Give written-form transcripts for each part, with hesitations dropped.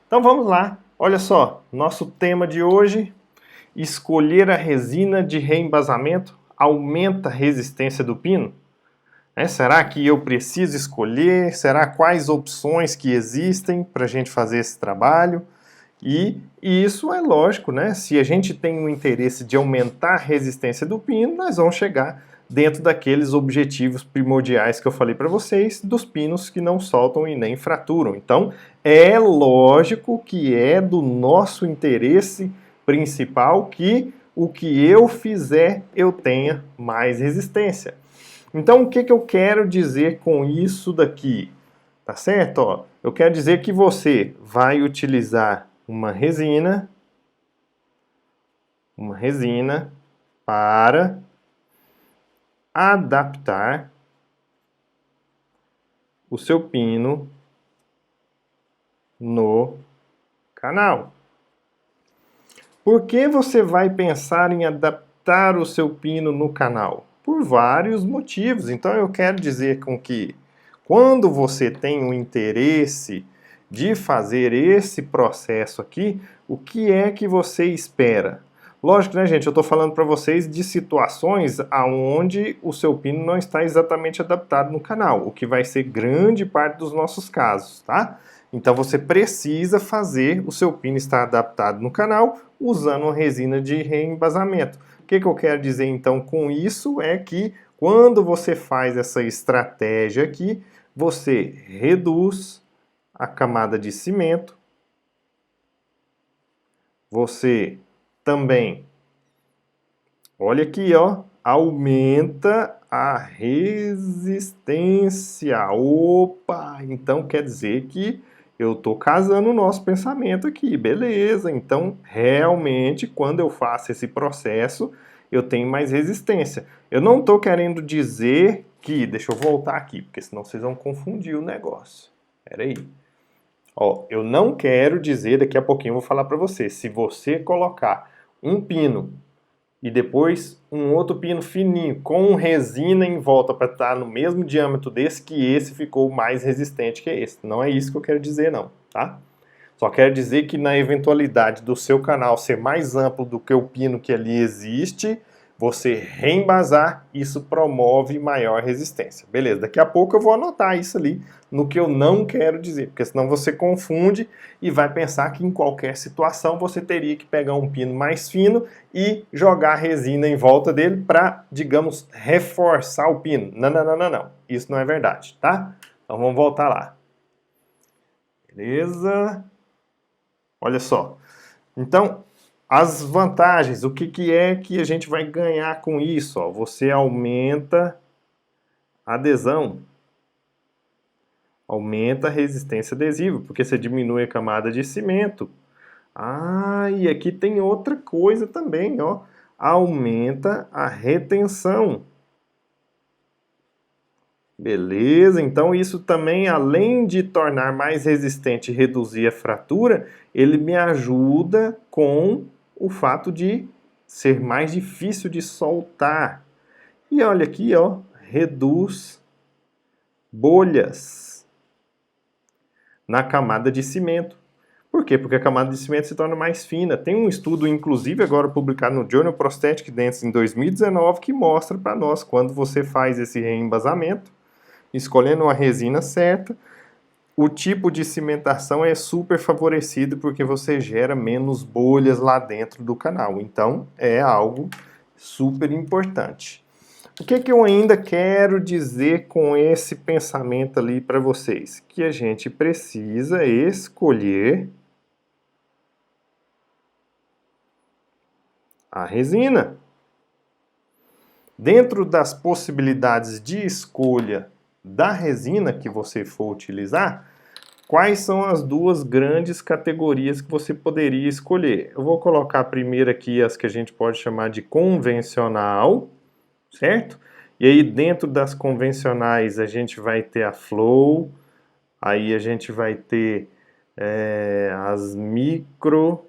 Então vamos lá, olha só, nosso tema de hoje, escolher a resina de reembasamento aumenta a resistência do pino? Será que eu preciso escolher? Será quais opções que existem para a gente fazer esse trabalho? E isso é lógico, né? Se a gente tem o interesse de aumentar a resistência do pino, nós vamos chegar dentro daqueles objetivos primordiais que eu falei para vocês, dos pinos que não soltam e nem fraturam. Então, é lógico que é do nosso interesse principal que o que eu fizer eu tenha mais resistência. Então, o que eu quero dizer com isso daqui? Tá certo? Ó, eu quero dizer que você vai utilizar uma resina para adaptar o seu pino no canal. Por que você vai pensar em adaptar o seu pino no canal? Por vários motivos. Então eu quero dizer com que quando você tem o interesse de fazer esse processo aqui, o que é que você espera? Lógico, né, gente? Eu estou falando para vocês de situações onde o seu pino não está exatamente adaptado no canal, o que vai ser grande parte dos nossos casos, tá? Então você precisa fazer o seu pino estar adaptado no canal usando uma resina de reembasamento. O que eu quero dizer então com isso é que quando você faz essa estratégia aqui, você reduz a camada de cimento, você também, olha aqui, ó, aumenta a resistência. Opa! Então quer dizer que eu estou casando o nosso pensamento aqui, beleza? Então, realmente, quando eu faço esse processo, eu tenho mais resistência. Eu não estou querendo dizer que... Deixa eu voltar aqui, porque senão vocês vão confundir o negócio. Espera aí. Ó, eu não quero dizer, daqui a pouquinho eu vou falar para você, se você colocar um pino e depois um outro pino fininho com resina em volta para estar no mesmo diâmetro desse, que esse ficou mais resistente que esse. Não é isso que eu quero dizer não, tá? Só quero dizer que na eventualidade do seu canal ser mais amplo do que o pino que ali existe, você reembasar, isso promove maior resistência. Beleza, daqui a pouco eu vou anotar isso ali no que eu não quero dizer, porque senão você confunde e vai pensar que em qualquer situação você teria que pegar um pino mais fino e jogar resina em volta dele para, digamos, reforçar o pino. Não, não, não, não, não. Isso não é verdade, tá? Então vamos voltar lá. Beleza? Olha só. Então, as vantagens, o que é que a gente vai ganhar com isso? Ó, você aumenta a adesão, aumenta a resistência adesiva, porque você diminui a camada de cimento. Ah, e aqui tem outra coisa também, ó. Aumenta a retenção. Beleza, então isso também, além de tornar mais resistente e reduzir a fratura, ele me ajuda com o fato de ser mais difícil de soltar. E olha aqui, ó, reduz bolhas na camada de cimento. Por quê? Porque a camada de cimento se torna mais fina. Tem um estudo, inclusive, agora publicado no Journal Prosthetic Dance em 2019, que mostra para nós quando você faz esse reembasamento, escolhendo uma resina certa, o tipo de cimentação é super favorecido porque você gera menos bolhas lá dentro do canal. Então, é algo super importante. O que eu ainda quero dizer com esse pensamento ali para vocês? Que a gente precisa escolher a resina. Dentro das possibilidades de escolha da resina que você for utilizar, quais são as duas grandes categorias que você poderia escolher? Eu vou colocar primeiro aqui as que a gente pode chamar de convencional, certo? E aí dentro das convencionais a gente vai ter a Flow, aí a gente vai ter as micro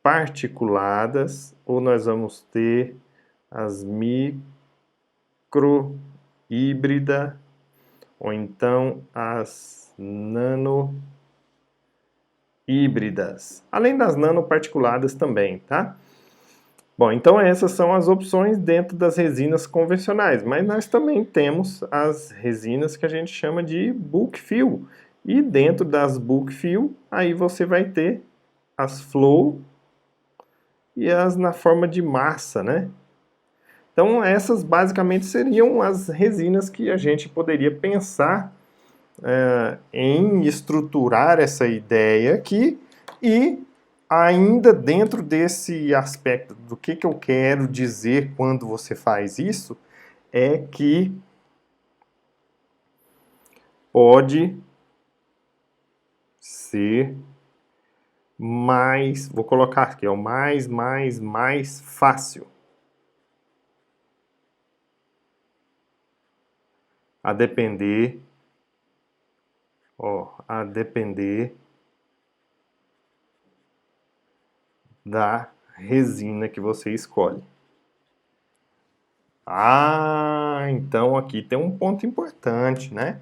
particuladas, ou nós vamos ter as micro híbrida, ou então as nano híbridas, além das nanoparticuladas também, tá? Bom, então essas são as opções dentro das resinas convencionais, mas nós também temos as resinas que a gente chama de bulk fill. E dentro das bulk fill, aí você vai ter as flow e as na forma de massa, né? Então essas basicamente seriam as resinas que a gente poderia pensar em estruturar essa ideia aqui e ainda dentro desse aspecto do que eu quero dizer quando você faz isso, é que pode ser mais, vou colocar aqui, ó, mais fácil. A depender, ó, a depender da resina que você escolhe. Ah, então aqui tem um ponto importante, né?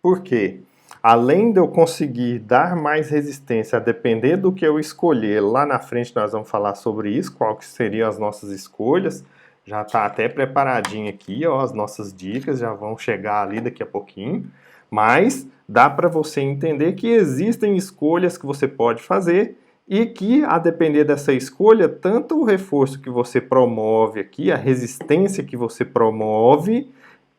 Por quê? Além de eu conseguir dar mais resistência a depender do que eu escolher, lá na frente nós vamos falar sobre isso, qual que seriam as nossas escolhas. Já está até preparadinho aqui, ó, as nossas dicas já vão chegar ali daqui a pouquinho. Mas dá para você entender que existem escolhas que você pode fazer e que, a depender dessa escolha, tanto o reforço que você promove aqui, a resistência que você promove,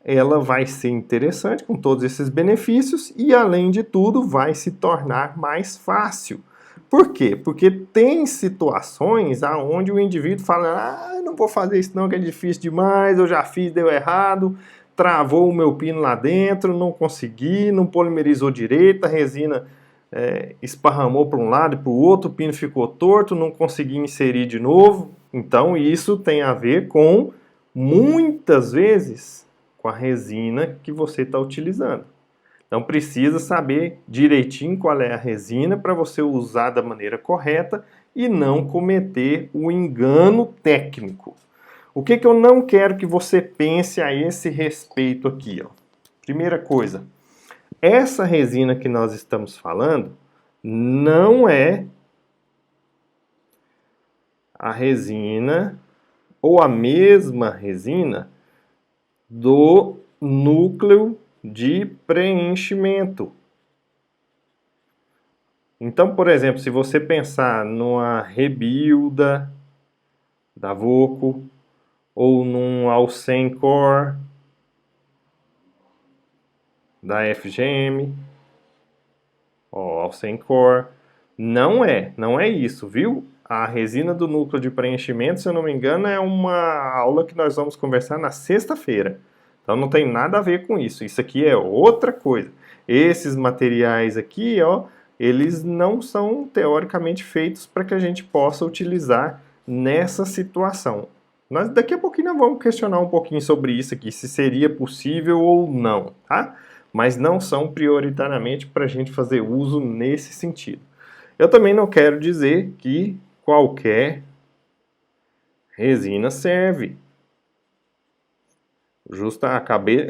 ela vai ser interessante com todos esses benefícios e, além de tudo, vai se tornar mais fácil. Por quê? Porque tem situações onde o indivíduo fala: não vou fazer isso não, que é difícil demais, eu já fiz, deu errado, travou o meu pino lá dentro, não consegui, não polimerizou direito, a resina esparramou para um lado e para o outro, o pino ficou torto, não consegui inserir de novo. Então isso tem a ver com, muitas vezes, com a resina que você está utilizando. Então precisa saber direitinho qual é a resina para você usar da maneira correta e não cometer o engano técnico. O que eu não quero que você pense a esse respeito aqui, ó? Primeira coisa, essa resina que nós estamos falando não é a resina ou a mesma resina do núcleo de preenchimento. Então, por exemplo, se você pensar numa Rebuilda da Voco ou num Alcencor da FGM, ó, Alcencor, não é isso, viu? A resina do núcleo de preenchimento, se eu não me engano, é uma aula que nós vamos conversar na sexta-feira. Então não tem nada a ver com isso. Isso aqui é outra coisa. Esses materiais aqui, ó, eles não são teoricamente feitos para que a gente possa utilizar nessa situação. Nós daqui a pouquinho nós vamos questionar um pouquinho sobre isso aqui, se seria possível ou não, tá? Mas não são prioritariamente para a gente fazer uso nesse sentido. Eu também não quero dizer que qualquer resina serve.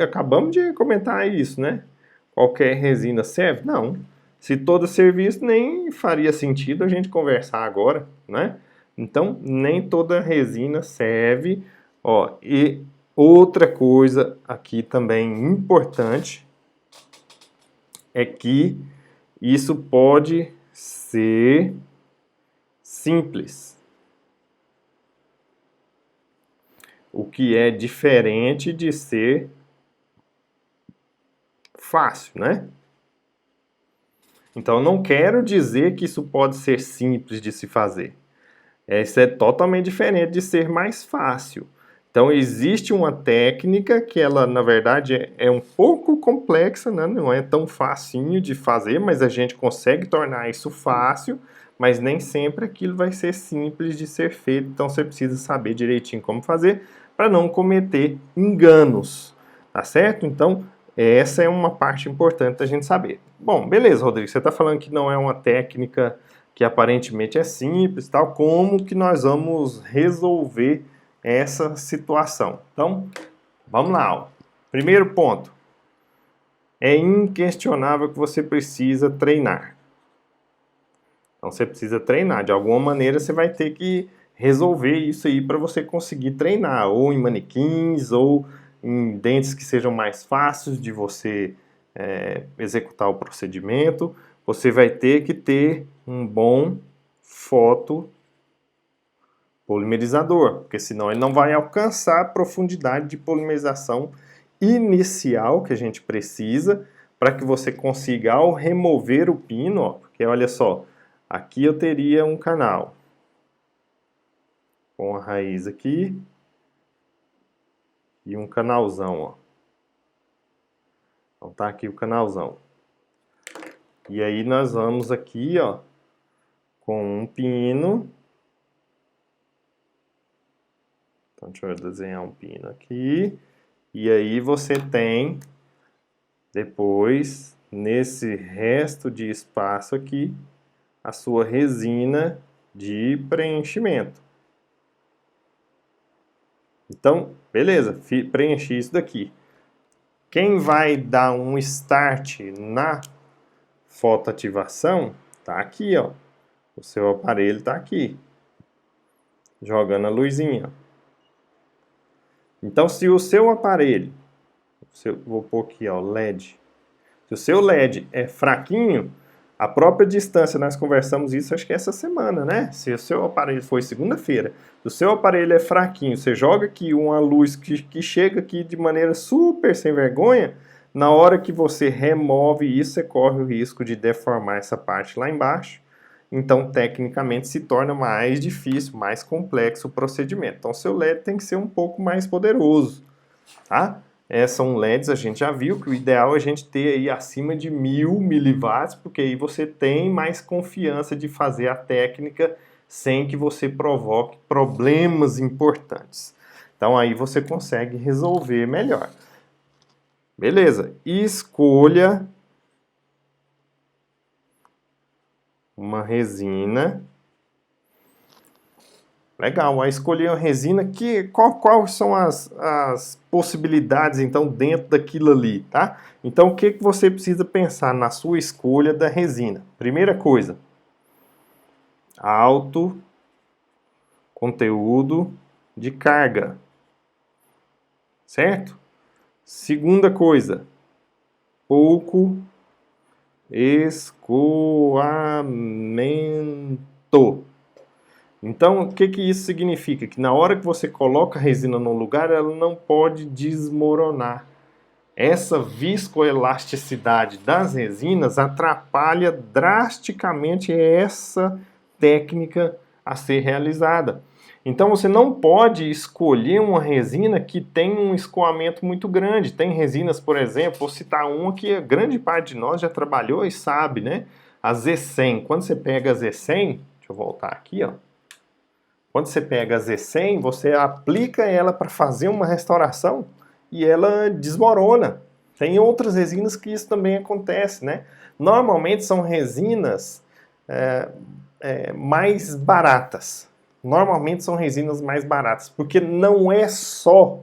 Acabamos de comentar isso, né? Qualquer resina serve? Não. Se toda serviço, nem faria sentido a gente conversar agora, né? Então, nem toda resina serve. Ó, e outra coisa aqui também importante é que isso pode ser simples. O que é diferente de ser fácil, né? Então, não quero dizer que isso pode ser simples de se fazer. Isso é totalmente diferente de ser mais fácil. Então, existe uma técnica que ela, na verdade, é um pouco complexa, né? Não é tão facinho de fazer, mas a gente consegue tornar isso fácil, mas nem sempre aquilo vai ser simples de ser feito. Então, você precisa saber direitinho como fazer para não cometer enganos, tá certo? Então, essa é uma parte importante da gente saber. Bom, beleza, Rodrigo, você está falando que não é uma técnica que aparentemente é simples, tal, como que nós vamos resolver essa situação? Então, vamos lá. Ó. Primeiro ponto, é inquestionável que você precisa treinar. Então você precisa treinar. De alguma maneira você vai ter que resolver isso aí para você conseguir treinar, ou em manequins, ou em dentes que sejam mais fáceis de você executar o procedimento. Você vai ter que ter um bom fotopolimerizador, porque senão ele não vai alcançar a profundidade de polimerização inicial que a gente precisa para que você consiga, ao remover o pino, ó, porque olha só, aqui eu teria um canal com a raiz aqui e um canalzão, ó. Então tá aqui o canalzão. E aí nós vamos aqui, ó, com um pino. Então deixa eu desenhar um pino aqui. E aí você tem, depois, nesse resto de espaço aqui, a sua resina de preenchimento. Então, beleza, preenchi isso daqui. Quem vai dar um start na fotoativação tá aqui, ó. O seu aparelho tá aqui, jogando a luzinha. Então, se o seu aparelho, vou pôr aqui, ó, LED. Se o seu LED é fraquinho, a própria distância, nós conversamos isso acho que essa semana, né? Se o seu aparelho foi segunda-feira, se o seu aparelho é fraquinho, você joga aqui uma luz que chega aqui de maneira super sem vergonha, na hora que você remove isso, você corre o risco de deformar essa parte lá embaixo. Então, tecnicamente, se torna mais difícil, mais complexo o procedimento. Então, seu LED tem que ser um pouco mais poderoso, tá? São LEDs, a gente já viu que o ideal é a gente ter aí acima de 1000 miliwatts, porque aí você tem mais confiança de fazer a técnica sem que você provoque problemas importantes. Então aí você consegue resolver melhor. Beleza, escolha uma resina. Legal, aí escolher uma resina, quais são as possibilidades, então, dentro daquilo ali, tá? Então, o que você precisa pensar na sua escolha da resina? Primeira coisa, alto conteúdo de carga, certo? Segunda coisa, pouco escoamento. Então, o que isso significa? Que na hora que você coloca a resina num lugar, ela não pode desmoronar. Essa viscoelasticidade das resinas atrapalha drasticamente essa técnica a ser realizada. Então, você não pode escolher uma resina que tem um escoamento muito grande. Tem resinas, por exemplo, vou citar uma que a grande parte de nós já trabalhou e sabe, né? A Z100. Quando você pega a Z100, deixa eu voltar aqui, ó. Quando você pega a Z100, você aplica ela para fazer uma restauração e ela desmorona. Tem outras resinas que isso também acontece, né? Normalmente são resinas mais baratas. Normalmente são resinas mais baratas, porque não é só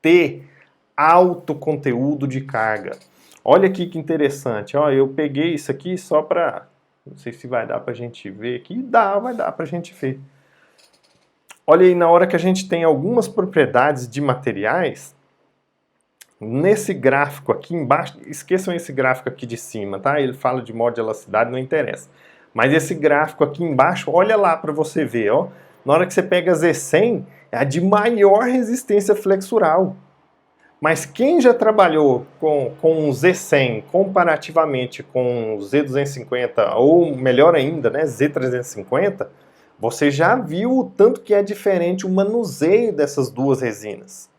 ter alto conteúdo de carga. Olha aqui que interessante, ó, eu peguei isso aqui só para, não sei se vai dar para a gente ver aqui, vai dar para a gente ver. Olha aí, na hora que a gente tem algumas propriedades de materiais, nesse gráfico aqui embaixo, esqueçam esse gráfico aqui de cima, tá? Ele fala de modularidade, não interessa. Mas esse gráfico aqui embaixo, olha lá para você ver, ó. Na hora que você pega a Z100, é a de maior resistência flexural. Mas quem já trabalhou com o Z100 comparativamente com o Z250, ou melhor ainda, né, Z350, você já viu o tanto que é diferente o manuseio dessas duas resinas.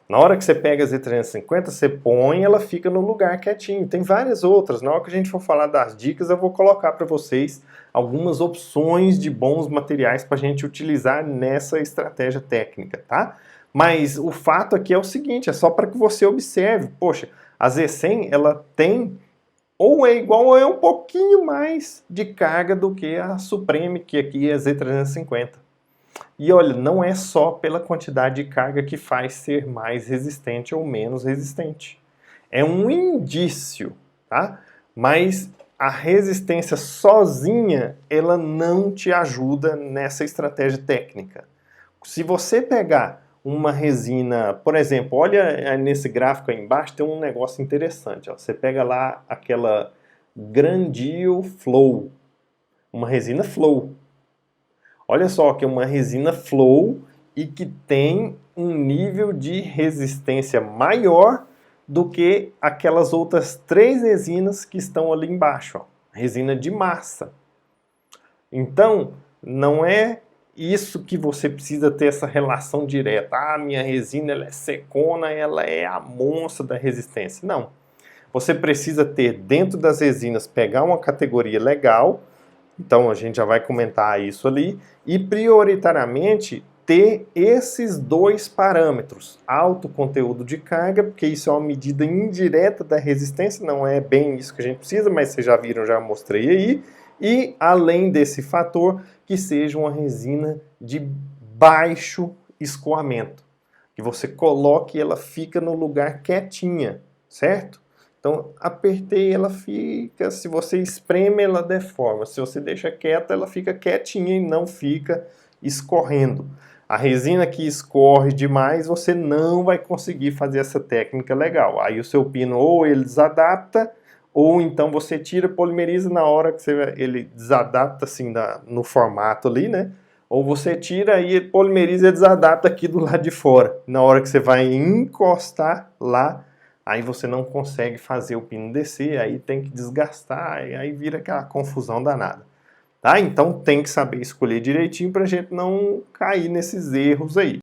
Na hora que você pega a Z350, você põe, ela fica no lugar quietinho. Tem várias outras. Na hora que a gente for falar das dicas, eu vou colocar para vocês algumas opções de bons materiais para a gente utilizar nessa estratégia técnica, tá? Mas o fato aqui é o seguinte, é só para que você observe. Poxa, a Z100, ela tem ou é igual ou é um pouquinho mais de carga do que a Supreme, que aqui é a Z350. E olha, não é só pela quantidade de carga que faz ser mais resistente ou menos resistente. É um indício, tá? Mas a resistência sozinha, ela não te ajuda nessa estratégia técnica. Se você pegar uma resina, por exemplo, olha nesse gráfico aí embaixo, tem um negócio interessante. Ó. Você pega lá aquela Grandil Flow, uma resina Flow. Olha só que é uma resina Flow e que tem um nível de resistência maior do que aquelas outras 3 resinas que estão ali embaixo. Ó. Resina de massa. Então, não é isso que você precisa ter essa relação direta. Ah, minha resina ela é secona, ela é a monstra da resistência. Não. Você precisa ter dentro das resinas, pegar uma categoria legal, então a gente já vai comentar isso ali, e prioritariamente ter esses 2 parâmetros. Alto conteúdo de carga, porque isso é uma medida indireta da resistência, não é bem isso que a gente precisa, mas vocês já viram, já mostrei aí. E, além desse fator, que seja uma resina de baixo escoamento. Que você coloque e ela fica no lugar quietinha, certo? Então, apertei, ela fica, se você espreme, ela deforma. Se você deixa quieta, ela fica quietinha e não fica escorrendo. A resina que escorre demais, você não vai conseguir fazer essa técnica legal. Aí o seu pino ou ele desadapta, ou então você tira, polimeriza na hora que ele desadapta assim no formato ali, né? Ou você tira e polimeriza e desadapta aqui do lado de fora. Na hora que você vai encostar lá, aí você não consegue fazer o pino descer, aí tem que desgastar, e aí vira aquela confusão danada. Tá? Então tem que saber escolher direitinho para a gente não cair nesses erros aí.